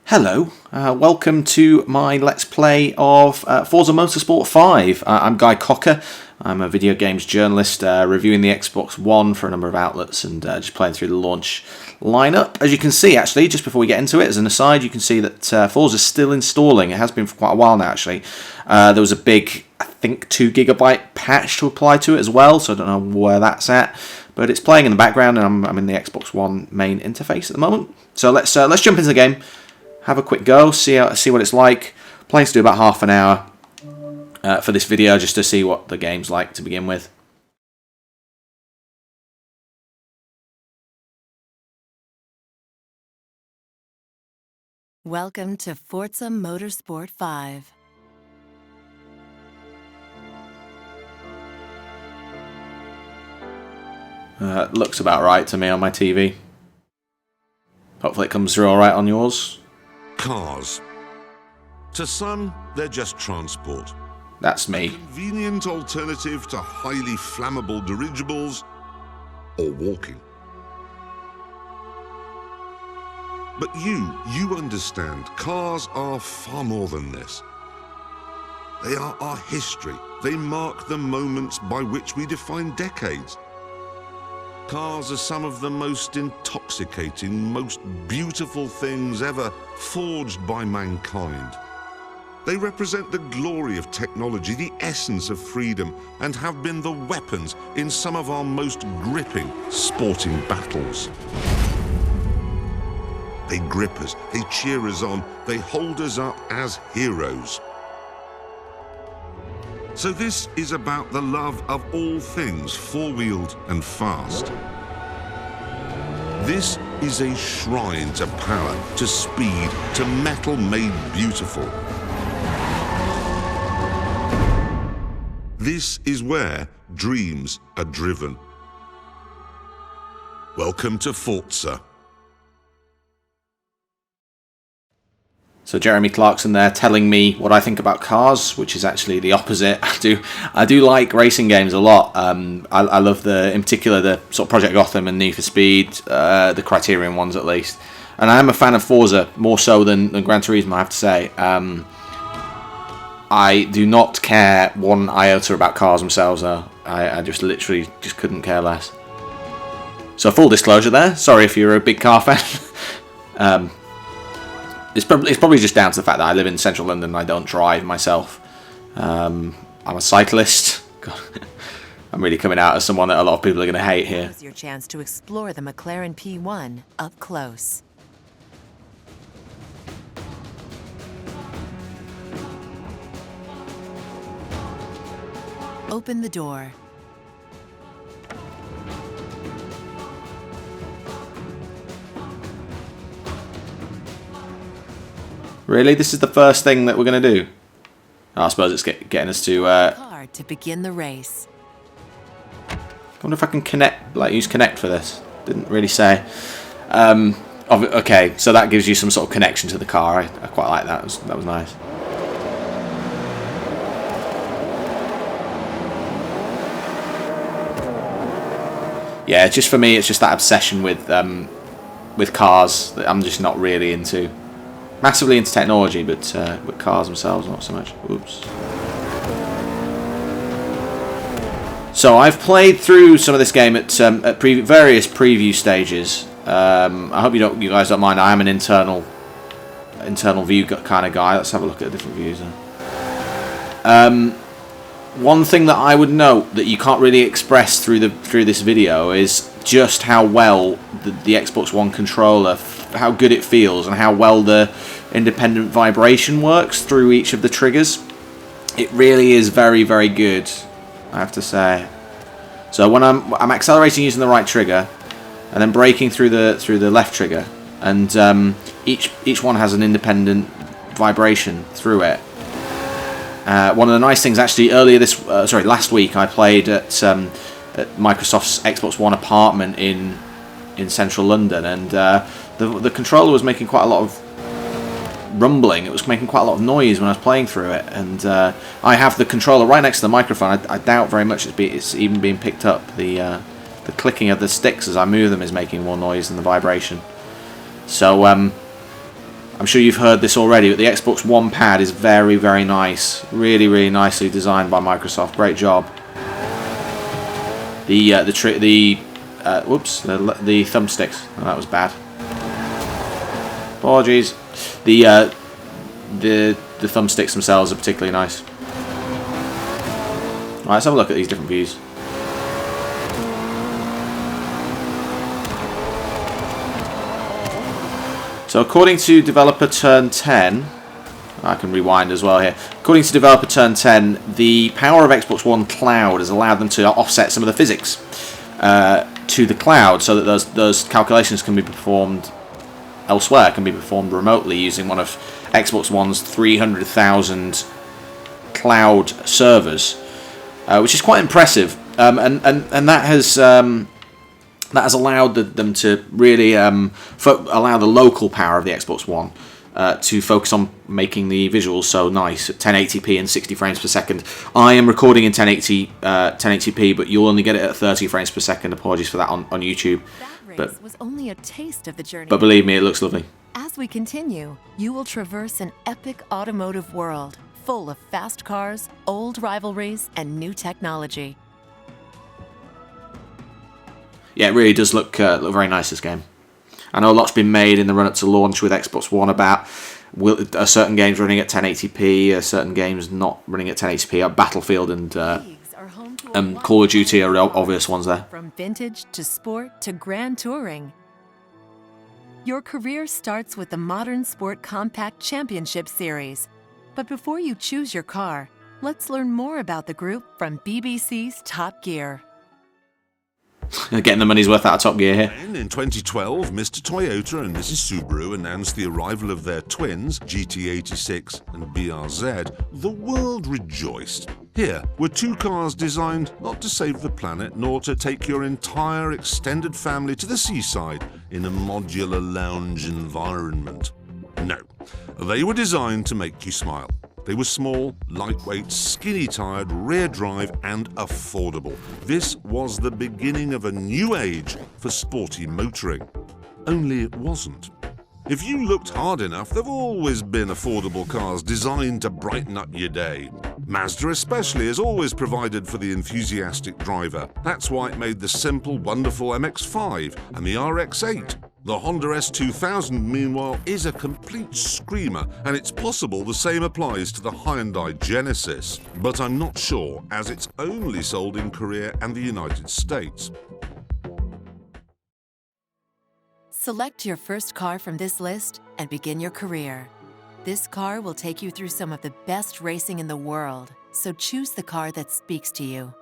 Hello, welcome to my Let's Play of Forza Motorsport 5. I'm Guy Cocker. I'm a video games journalist reviewing the Xbox One for a number of outlets and just playing through the launch lineup. As you can see, actually, just before we get into it, as an aside, you can see that Forza's still installing. It has been for quite a while now, actually. There was a big, I think, 2 GB patch to apply to it as well, so I don't know where that's at. But it's playing in the background, and I'm in the Xbox One main interface at the moment. So let's jump into the game. Have a quick go, see what it's like. Planning to do about half an hour for this video, just to see what the game's like to begin with. Welcome to Forza Motorsport 5. Looks about right to me on my TV. Hopefully it comes through alright on yours. Cars. To some, they're just transport. That's me. Convenient alternative to highly flammable dirigibles or walking. But you understand, cars are far more than this. They are our history. They mark the moments by which we define decades. Cars are some of the most intoxicating, most beautiful things ever forged by mankind. They represent the glory of technology, the essence of freedom, and have been the weapons in some of our most gripping sporting battles. They grip us, they cheer us on, they hold us up as heroes. So this is about the love of all things four-wheeled and fast. This is a shrine to power, to speed, to metal made beautiful. This is where dreams are driven. Welcome to Forza. So Jeremy Clarkson there telling me what I think about cars, which is actually the opposite. I do like racing games a lot. I love in particular the sort of Project Gotham and Need for Speed, the Criterion ones at least. And I am a fan of Forza more so than Gran Turismo, I have to say. I do not care one iota about cars themselves though. I just literally couldn't care less. So full disclosure there. Sorry if you're a big car fan. It's probably just down to the fact that I live in central London and I don't drive myself. I'm a cyclist. God, I'm really coming out as someone that a lot of people are going to hate here. Here's your chance to explore the McLaren P1 up close. Open the door. Really? This is the first thing that we're going to do? Oh, I suppose it's getting us to... Car to begin the race. I wonder if I can use Connect for this. Didn't really say. Okay, so that gives you some sort of connection to the car. I quite like that. That was nice. Yeah, just for me, it's just that obsession with cars that I'm just not really into. Massively into technology, but cars themselves, not so much. Oops. So I've played through some of this game at various preview stages. I hope you guys don't mind. I am an internal view kind of guy. Let's have a look at different views. One thing that I would note that you can't really express through this video is just how well the Xbox One controller, how good it feels, and how well the independent vibration works through each of the triggers. It really is very, very good, I have to say. So when I'm accelerating using the right trigger, and then braking through the left trigger, and each one has an independent vibration through it. One of the nice things actually last week I played at Microsoft's Xbox One apartment in central London, and the controller was making quite a lot of rumbling. It was making quite a lot of noise when I was playing through it, and I have the controller right next to the microphone. I doubt very much it's even being picked up. The clicking of the sticks as I move them is making more noise than the vibration. So I'm sure you've heard this already, but the Xbox One pad is very, very nice. Really, really nicely designed by Microsoft. Great job. The thumbsticks. Oh, that was bad. Apologies. The thumbsticks themselves are particularly nice. Alright, let's have a look at these different views. So according to developer Turn 10, I can rewind as well here. According to developer Turn 10, the power of Xbox One Cloud has allowed them to offset some of the physics to the cloud, so that those calculations can be performed elsewhere, can be performed remotely using one of Xbox One's 300,000 cloud servers, which is quite impressive, and that has allowed them to really allow the local power of the Xbox One to focus on making the visuals so nice at 1080p and 60 frames per second. I am recording in 1080p, but you'll only get it at 30 frames per second. Apologies for that on YouTube. That was only a taste of the journey. But believe me, it looks lovely. As we continue, you will traverse an epic automotive world full of fast cars, old rivalries, and new technology. Yeah, it really does look very nice, this game. I know a lot's been made in the run-up to launch with Xbox One about certain games running at 1080p, certain games not running at 1080p. Battlefield and Call of Duty are obvious ones there. From vintage to sport to grand touring. Your career starts with the Modern Sport Compact Championship Series. But before you choose your car, let's learn more about the group from BBC's Top Gear. Getting the money's worth out of Top Gear here. In 2012, Mr. Toyota and Mrs. Subaru announced the arrival of their twins, GT86 and BRZ. The world rejoiced. Here were two cars designed not to save the planet, nor to take your entire extended family to the seaside in a modular lounge environment. No, they were designed to make you smile. They were small, lightweight, skinny-tired, rear-drive and affordable. This was the beginning of a new age for sporty motoring. Only it wasn't. If you looked hard enough, there've always been affordable cars designed to brighten up your day. Mazda especially has always provided for the enthusiastic driver. That's why it made the simple, wonderful MX-5 and the RX-8. The Honda S2000, meanwhile, is a complete screamer, and it's possible the same applies to the Hyundai Genesis. But I'm not sure, as it's only sold in Korea and the United States. Select your first car from this list and begin your career. This car will take you through some of the best racing in the world, so choose the car that speaks to you.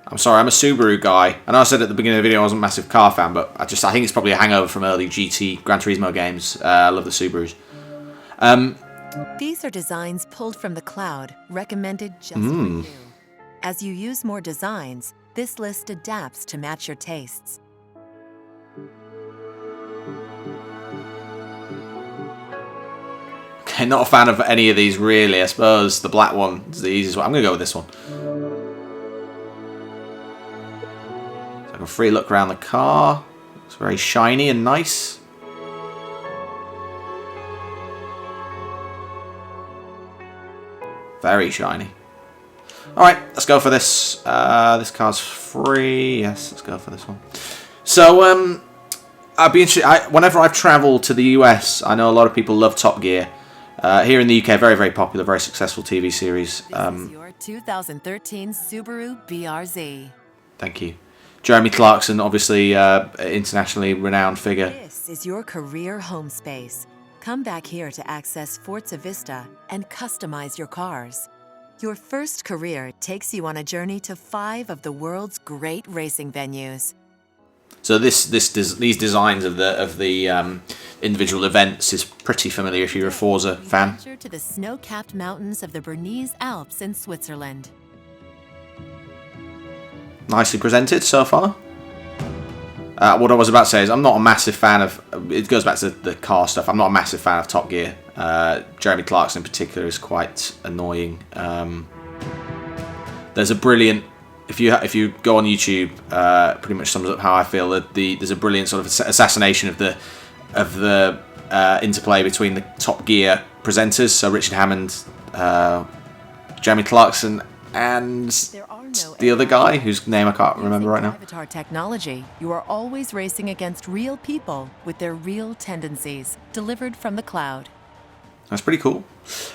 I'm sorry, I'm a Subaru guy. I know I said at the beginning of the video I wasn't a massive car fan, but I think it's probably a hangover from early GT Gran Turismo games. I love the Subarus. These are designs pulled from the cloud, recommended just for you. As you use more designs, this list adapts to match your tastes. Okay, not a fan of any of these really. I suppose the black one is the easiest one. I'm going to go with this one. A free look around the car. It's very shiny and nice. Very shiny. Alright, let's go for this. This car's free. Yes, let's go for this one. So, I'd be interested. Whenever I've travelled to the US, I know a lot of people love Top Gear. Here in the UK, very, very popular, very successful TV series. This is your 2013 Subaru BRZ. Thank you. Jeremy Clarkson, obviously internationally renowned figure. This is your career home space. Come back here to access Forza Vista and customize your cars. Your first career takes you on a journey to 5 of the world's great racing venues. So these designs of the individual events is pretty familiar if you're a Forza fan. To the snow-capped mountains of the Bernese Alps in Switzerland. Nicely presented so far. What I was about to say is I'm not a massive fan of... It goes back to the car stuff. I'm not a massive fan of Top Gear. Jeremy Clarkson in particular is quite annoying. There's a brilliant... If you go on YouTube, pretty much sums up how I feel. That there's a brilliant sort of assassination of the interplay between the Top Gear presenters, so Richard Hammond, Jeremy Clarkson, and the other guy whose name I can't remember right now. Avatar technology, you are always racing against real people with their real tendencies, delivered from the cloud. That's pretty cool.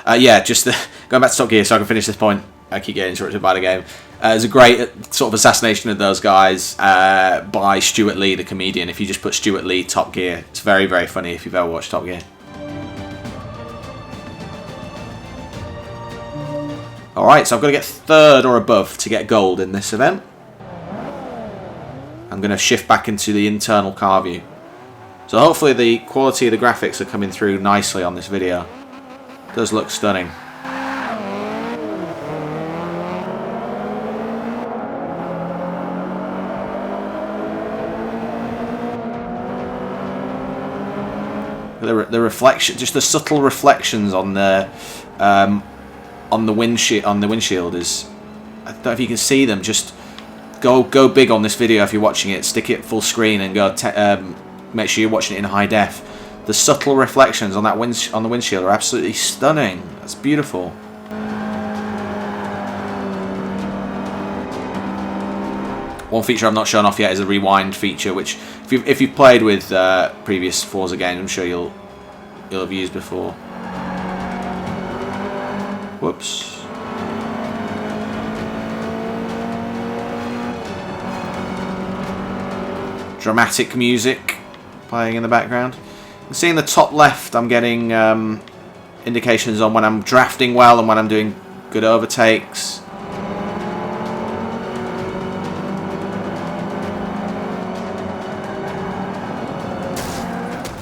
Yeah, just going back to Top Gear so I can finish this point. I keep getting interrupted by the game. It's a great sort of assassination of those guys by Stuart Lee, the comedian. If you just put Stuart Lee Top Gear, it's very, very funny if you've ever watched Top Gear. Alright, so I've got to get third or above to get gold in this event. I'm going to shift back into the internal car view. So hopefully the quality of the graphics are coming through nicely on this video. It does look stunning. The reflection, just the subtle reflections on the windshield is, I don't know if you can see them. Just go big on this video if you're watching it. Stick it full screen and go. Make sure you're watching it in high def. The subtle reflections on that on the windshield are absolutely stunning. That's beautiful. One feature I've not shown off yet is a rewind feature, which if you've played with previous Forza games, I'm sure you'll have used before. Whoops. Dramatic music playing in the background. You can see in the top left I'm getting indications on when I'm drafting well and when I'm doing good overtakes.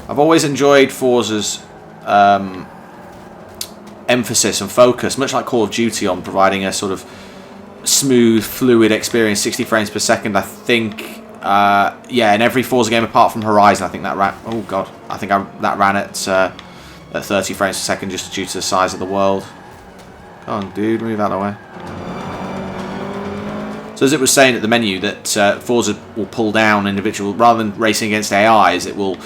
I've always enjoyed Forza's emphasis and focus, much like Call of Duty, on providing a sort of smooth, fluid experience, 60 frames per second. I think, yeah, in every Forza game apart from Horizon, I think that ran. Oh god, I think that ran at 30 frames per second, just due to the size of the world. Come on, dude, move out of the way. So as it was saying at the menu, that Forza will pull down individual, rather than racing against AIs, it will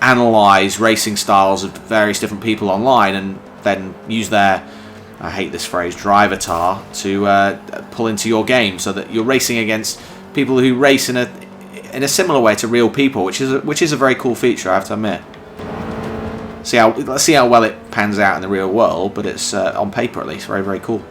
analyze racing styles of various different people online and then use their, I hate this phrase, drivatar to pull into your game, so that you're racing against people who race in a similar way to real people, which is a very cool feature, I have to admit. Let's see how well it pans out in the real world, but it's on paper at least very, very cool.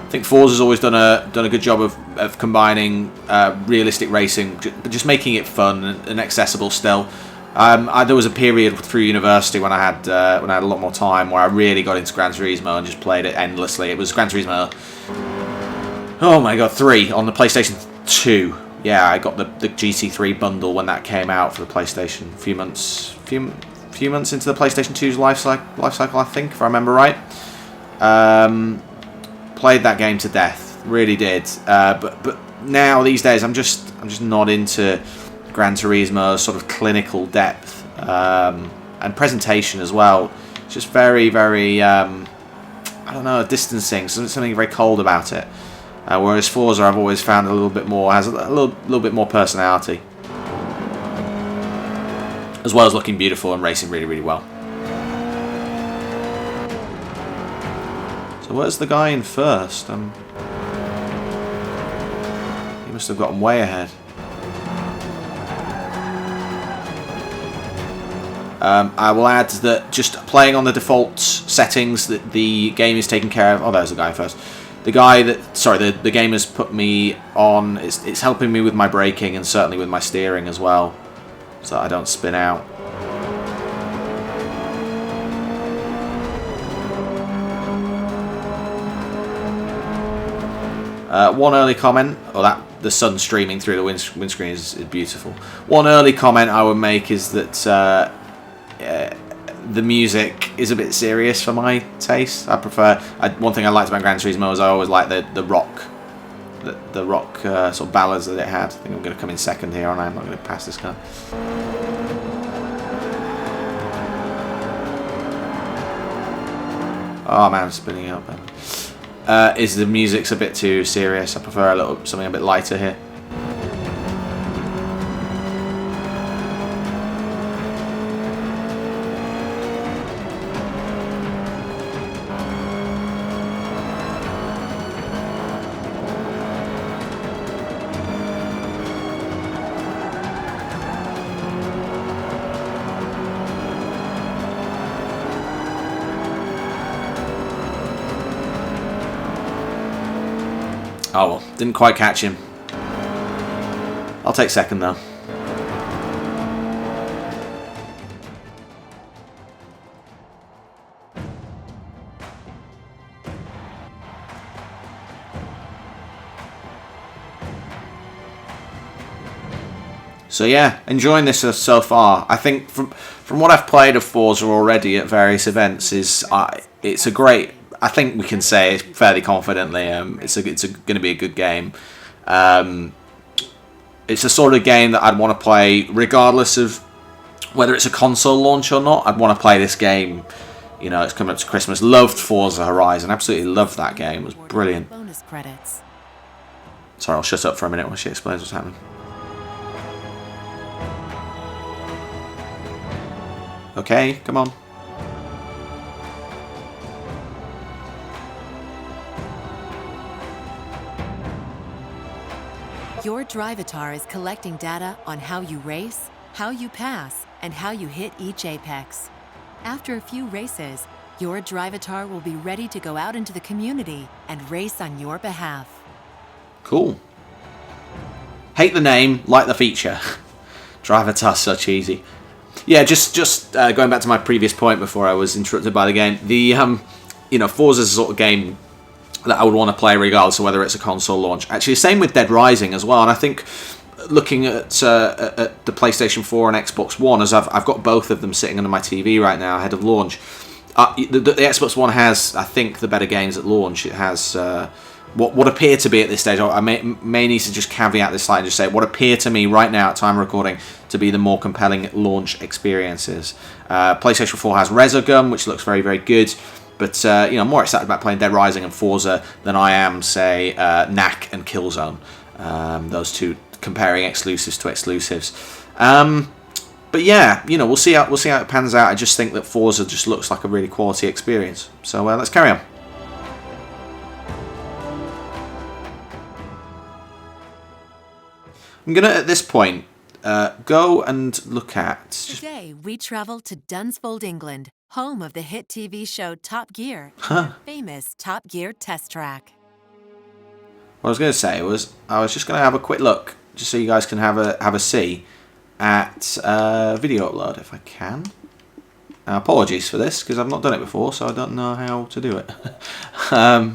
I think Forza's always done a good job of combining realistic racing, but just making it fun and accessible still. There was a period through university when I had a lot more time where I really got into Gran Turismo and just played it endlessly. It was Gran Turismo, oh my god, 3 on the PlayStation 2. Yeah, I got the GT3 bundle when that came out for the PlayStation. A few months into the PlayStation 2's life cycle, I think, if I remember right. Played that game to death, really did. But now these days I'm just not into Gran Turismo's sort of clinical depth and presentation as well. It's just very, very I don't know, distancing. Something very cold about it. Whereas Forza, I've always found has a little bit more personality, as well as looking beautiful and racing really, really well. So where's the guy in first? He must have gotten way ahead. I will add that just playing on the default settings that the game is taking care of. Oh, there's the guy first. The game has put me on. It's helping me with my braking and certainly with my steering as well, so that I don't spin out. One early comment, that the sun streaming through the windscreen is beautiful. One early comment I would make is that the music is a bit serious for my taste. I prefer. One thing I liked about Gran Turismo is I always liked the rock, the rock sort of ballads that it had. I think I'm going to come in second here, and I'm not going to pass this guy. Oh man, I'm spinning out, man. is the music's a bit too serious. I prefer something a bit lighter here. Oh well, didn't quite catch him. I'll take second though. So yeah, enjoying this so far. I think from what I've played of Forza already at various events, it's a great. I think we can say fairly confidently, it's going to be a good game. It's the sort of game that I'd want to play regardless of whether it's a console launch or not. I'd want to play this game. You know, it's coming up to Christmas. Loved Forza Horizon. Absolutely loved that game. It was brilliant. Bonus credits. Sorry, I'll shut up for a minute while she explains what's happening. Okay, come on. Your Drivatar is collecting data on how you race, how you pass, and how you hit each apex. After a few races, your Drivatar will be ready to go out into the community and race on your behalf. Cool. Hate the name, like the feature. Drivatar's so cheesy. Yeah, just going back to my previous point before I was interrupted by the game. The Forza's the sort of game that I would want to play regardless of whether it's a console launch. Actually, same with Dead Rising as well. And I think looking at the PlayStation 4 and Xbox One, as I've got both of them sitting under my TV right now ahead of launch. The Xbox One has, I think, the better games at launch. It has what appear to be at this stage. I may need to just caveat this slightly and just say what appear to me right now at time of recording to be the more compelling launch experiences. PlayStation 4 has Resogun, which looks very, very good. But I'm more excited about playing Dead Rising and Forza than I am, say, Knack and Killzone. Those two, comparing exclusives to exclusives. But yeah, we'll see how it pans out. I just think that Forza just looks like a really quality experience. So let's carry on. I'm gonna at this point go and look at. Today we travel to Dunsfold, England, home of the hit TV show Top Gear, famous Top Gear test track. What I was going to say was I was just going to have a quick look, just so you guys can have a see at video upload if I can. Apologies for this because I've not done it before, so I don't know how to do it. There's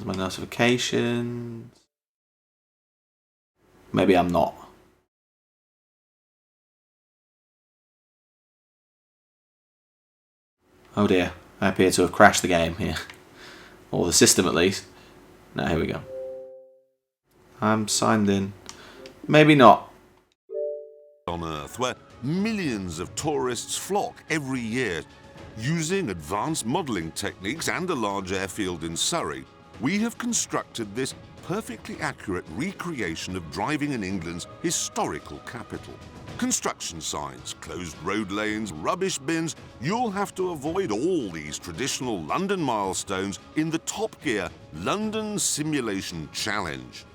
my notifications. Maybe I'm not. Oh dear, I appear to have crashed the game here. Or the system at least. No, here we go. I'm signed in. Maybe not. On Earth, where millions of tourists flock every year, using advanced modelling techniques and a large airfield in Surrey, we have constructed this perfectly accurate recreation of driving in England's historical capital. Construction signs, closed road lanes, rubbish bins. You'll have to avoid all these traditional London milestones in the Top Gear London Simulation Challenge.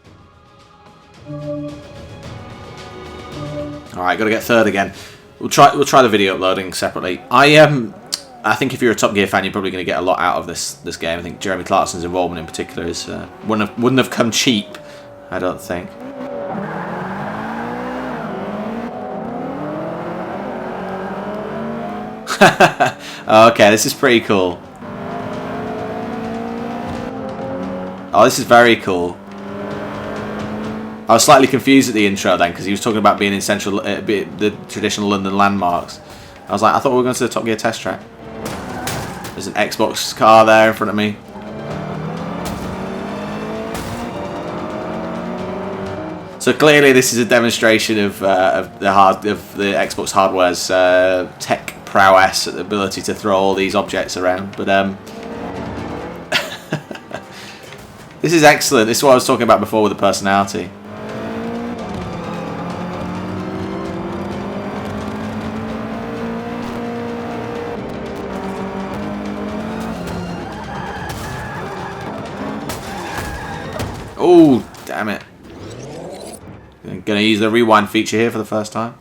Alright, gotta get third again. We'll try the video uploading separately. I think if you're a Top Gear fan, you're probably going to get a lot out of this game. I think Jeremy Clarkson's involvement in particular is wouldn't have come cheap, I don't think. Okay, this is pretty cool. Oh, this is very cool. I was slightly confused at the intro then because he was talking about being in central, the traditional London landmarks. I was like, I thought we were going to the Top Gear test track. There's an Xbox car there in front of me. So clearly, this is a demonstration of the Xbox hardware's tech prowess, the ability to throw all these objects around. But This is excellent. This is what I was talking about before with the personality. Oh, damn it. I'm gonna use the rewind feature here for the first time.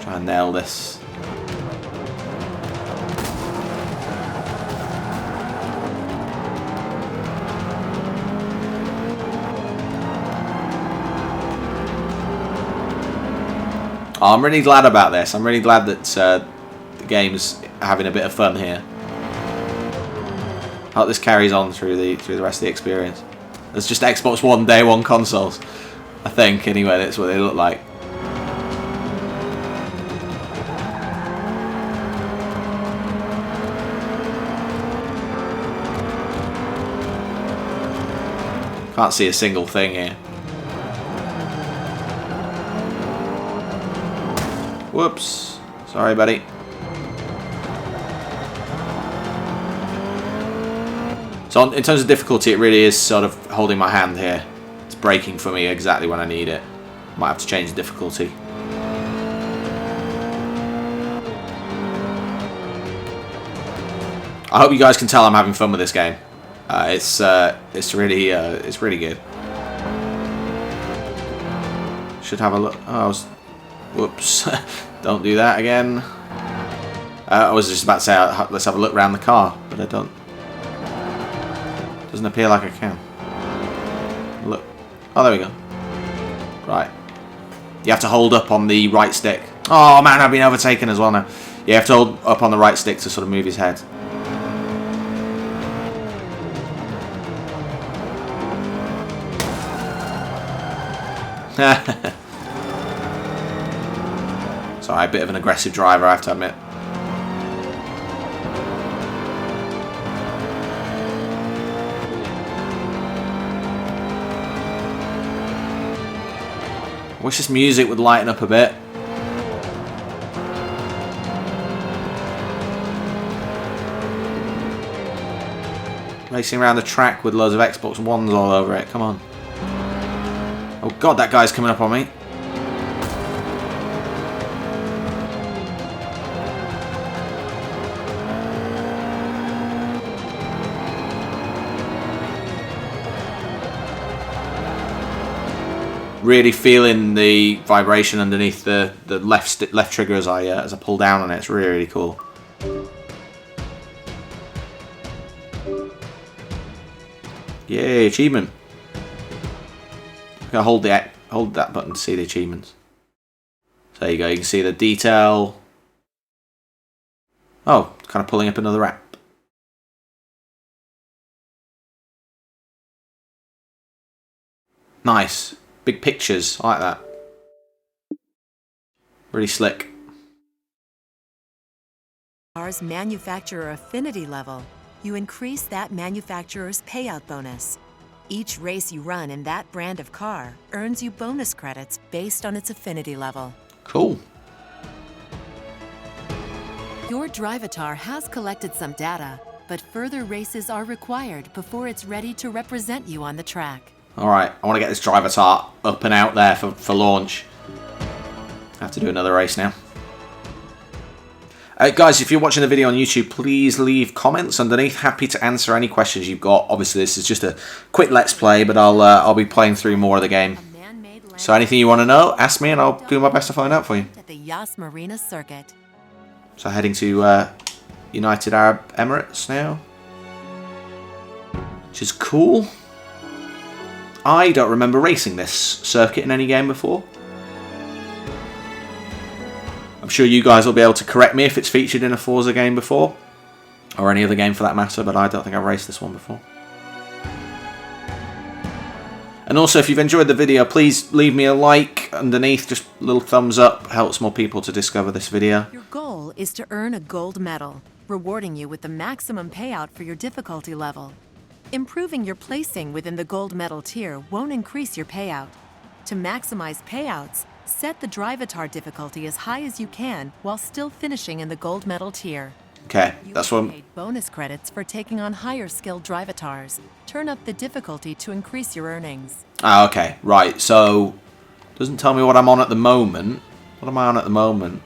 Try and nail this. Oh, I'm really glad about this. I'm really glad that the game's having a bit of fun here. I hope this carries on through the rest of the experience. It's just Xbox One Day 1 consoles, I think. Anyway, that's what they look like. Can't see a single thing here. Whoops. Sorry, buddy. So in terms of difficulty, it really is sort of holding my hand here. It's braking for me exactly when I need it. Might have to change the difficulty. I hope you guys can tell I'm having fun with this game. It's really good. Should have a look. Oh, whoops. Don't do that again. I was just about to say, let's have a look around the car, but I don't. Doesn't appear like I can. Look. Oh, there we go. Right. You have to hold up on the right stick. Oh, man, I've been overtaken as well now. You have to hold up on the right stick to sort of move his head. Sorry, a bit of an aggressive driver, I have to admit. I wish this music would lighten up a bit. Racing around the track with loads of Xbox Ones all over it, come on. Oh god, that guy's coming up on me. Really feeling the vibration underneath the left trigger as I pull down on it. It's really, really cool. Yay, achievement. Gotta hold that button to see the achievements. So there you go, you can see the detail. Oh, kind of pulling up another app. Nice. Big pictures, I like that. Really slick. Car's manufacturer affinity level, you increase that manufacturer's payout bonus. Each race you run in that brand of car earns you bonus credits based on its affinity level. Cool. Your Drivatar has collected some data, but further races are required before it's ready to represent you on the track. Alright, I want to get this Drivatar up and out there for launch. I have to do another race now. Guys, if you're watching the video on YouTube, please leave comments underneath. Happy to answer any questions you've got. Obviously, this is just a quick Let's Play, but I'll be playing through more of the game. So anything you want to know, ask me and I'll do my best to find out for you. At the Yas Marina circuit. So heading to United Arab Emirates now. Which is cool. I don't remember racing this circuit in any game before. I'm sure you guys will be able to correct me if it's featured in a Forza game before. Or any other game for that matter, but I don't think I've raced this one before. And also, if you've enjoyed the video, please leave me a like underneath. Just a little thumbs up. Helps more people to discover this video. Your goal is to earn a gold medal, rewarding you with the maximum payout for your difficulty level. Improving your placing within the gold medal tier won't increase your payout. To maximize payouts, Set the Drivatar difficulty as high as you can while still finishing in the gold medal tier. Okay, You that's will what be paid bonus credits for taking on higher skilled Drivatars. Turn up the difficulty to increase your earnings. Ah, okay, right. So, doesn't tell me what I'm on at the moment. What am I on at the moment?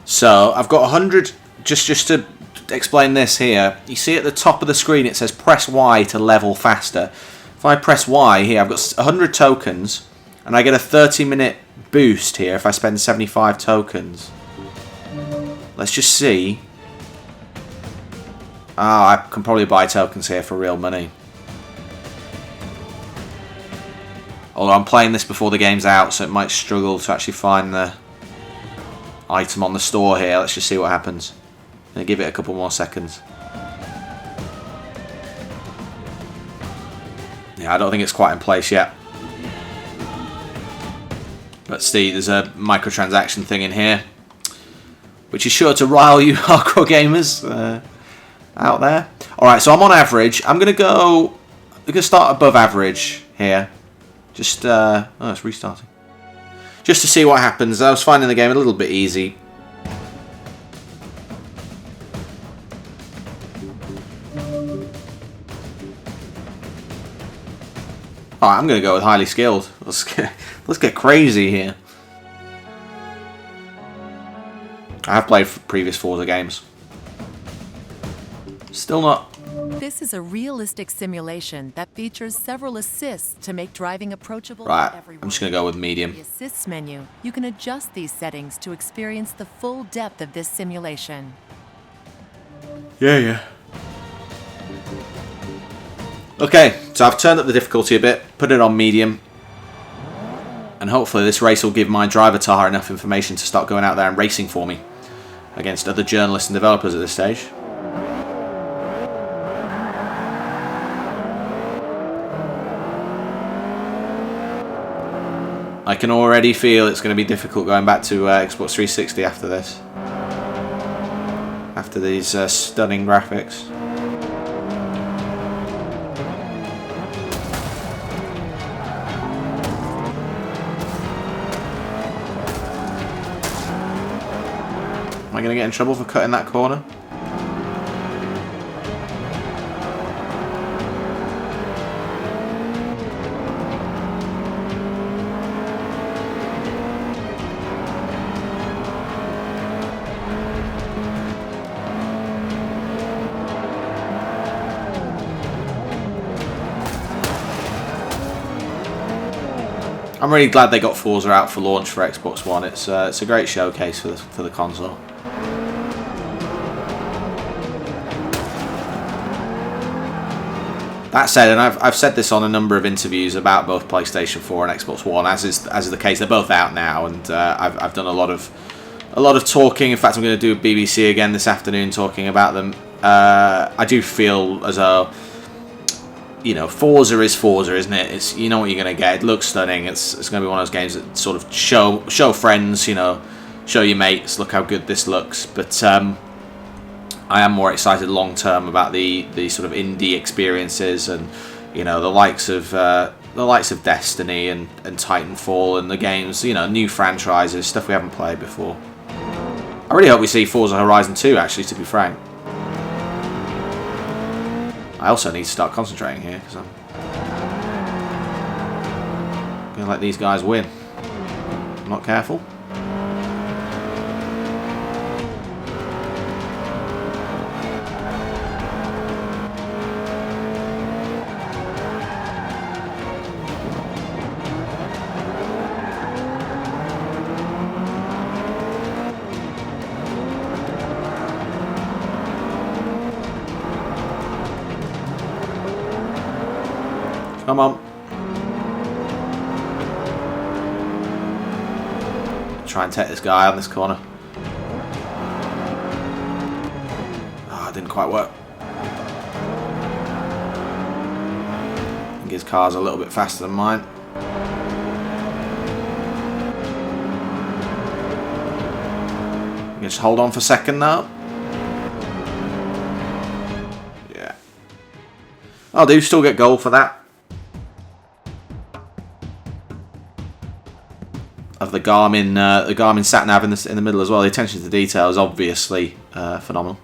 So, I've got 100, just to explain this here. You see at the top of the screen it says press Y to level faster. If I press Y here, I've got 100 tokens, and I get a 30-minute boost here if I spend 75 tokens. Let's just see. I can probably buy tokens here for real money. Although I'm playing this before the game's out, so it might struggle to actually find the item on the store here. Let's just see what happens. I'm going to give it a couple more seconds. Yeah, I don't think it's quite in place yet. But see, there's a microtransaction thing in here, which is sure to rile you hardcore gamers out there. Alright, so I'm on average. I'm going to start above average here. Just, oh, it's restarting. Just to see what happens. I was finding the game a little bit easy. Alright, I'm going to go with highly skilled. Let's get crazy here. I have played previous Forza games. Still not. This is a realistic simulation that features several assists to make driving approachable Right, for everyone. I'm just going to go with medium. In the assists menu, you can adjust these settings to experience the full depth of this simulation. Yeah. Okay, so I've turned up the difficulty a bit, put it on medium, and hopefully this race will give my Drivatar enough information to start going out there and racing for me against other journalists and developers at this stage. I can already feel it's going to be difficult going back to Xbox 360 after this. After these stunning graphics. Am I going to get in trouble for cutting that corner? I'm really glad they got Forza out for launch for Xbox One. It's a great showcase for the console. That said, and I've said this on a number of interviews about both PlayStation 4 and Xbox One, as is the case. They're both out now, and I've done a lot of talking. In fact, I'm going to do a BBC again this afternoon talking about them. I do feel as though, you know, Forza is Forza, isn't it? It's, you know what you're going to get. It looks stunning. It's going to be one of those games that sort of show friends, you know, show your mates, look how good this looks. But I am more excited long term about the sort of indie experiences, and you know, the likes of Destiny and Titanfall, and the games, you know, new franchises, stuff we haven't played before. I really hope we see Forza Horizon 2, actually, to be frank. I also need to start concentrating here, because I'm going to let these guys win. I'm not careful. Come on. Try and take this guy on this corner. Ah, it didn't quite work. I think his car's a little bit faster than mine. Just hold on for a second now. I do still get gold for that. Of the Garmin sat nav in the middle as well. The attention to detail is obviously phenomenal.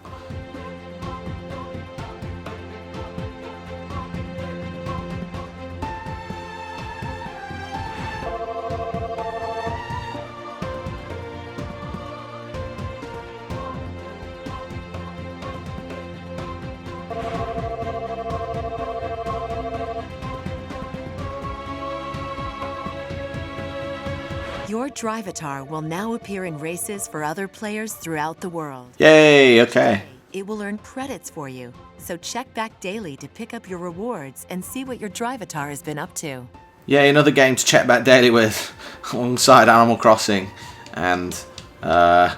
Your Drivatar will now appear in races for other players throughout the world. Yay, okay. It will earn credits for you, so check back daily to pick up your rewards and see what your Drivatar has been up to. Yay, another game to check back daily with, alongside Animal Crossing, and I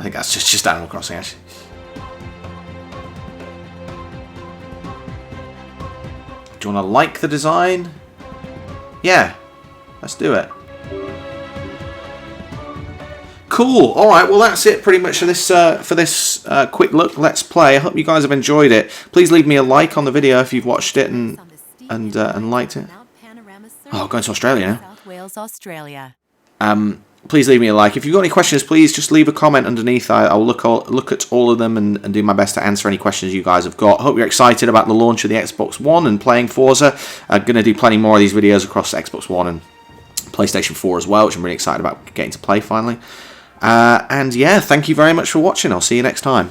think that's just Animal Crossing actually. Do you want to like the design? Yeah, let's do it. Cool. All right. Well, that's it pretty much for this quick look Let's Play. I hope you guys have enjoyed it. Please leave me a like on the video if you've watched it and liked it. Oh, going to Australia now. South Wales, Australia. Please leave me a like. If you've got any questions, please just leave a comment underneath. I'll look at all of them and do my best to answer any questions you guys have got. Hope you're excited about the launch of the Xbox One and playing Forza. I'm going to do plenty more of these videos across Xbox One and PlayStation 4 as well, which I'm really excited about getting to play finally. And yeah, thank you very much for watching. I'll see you next time.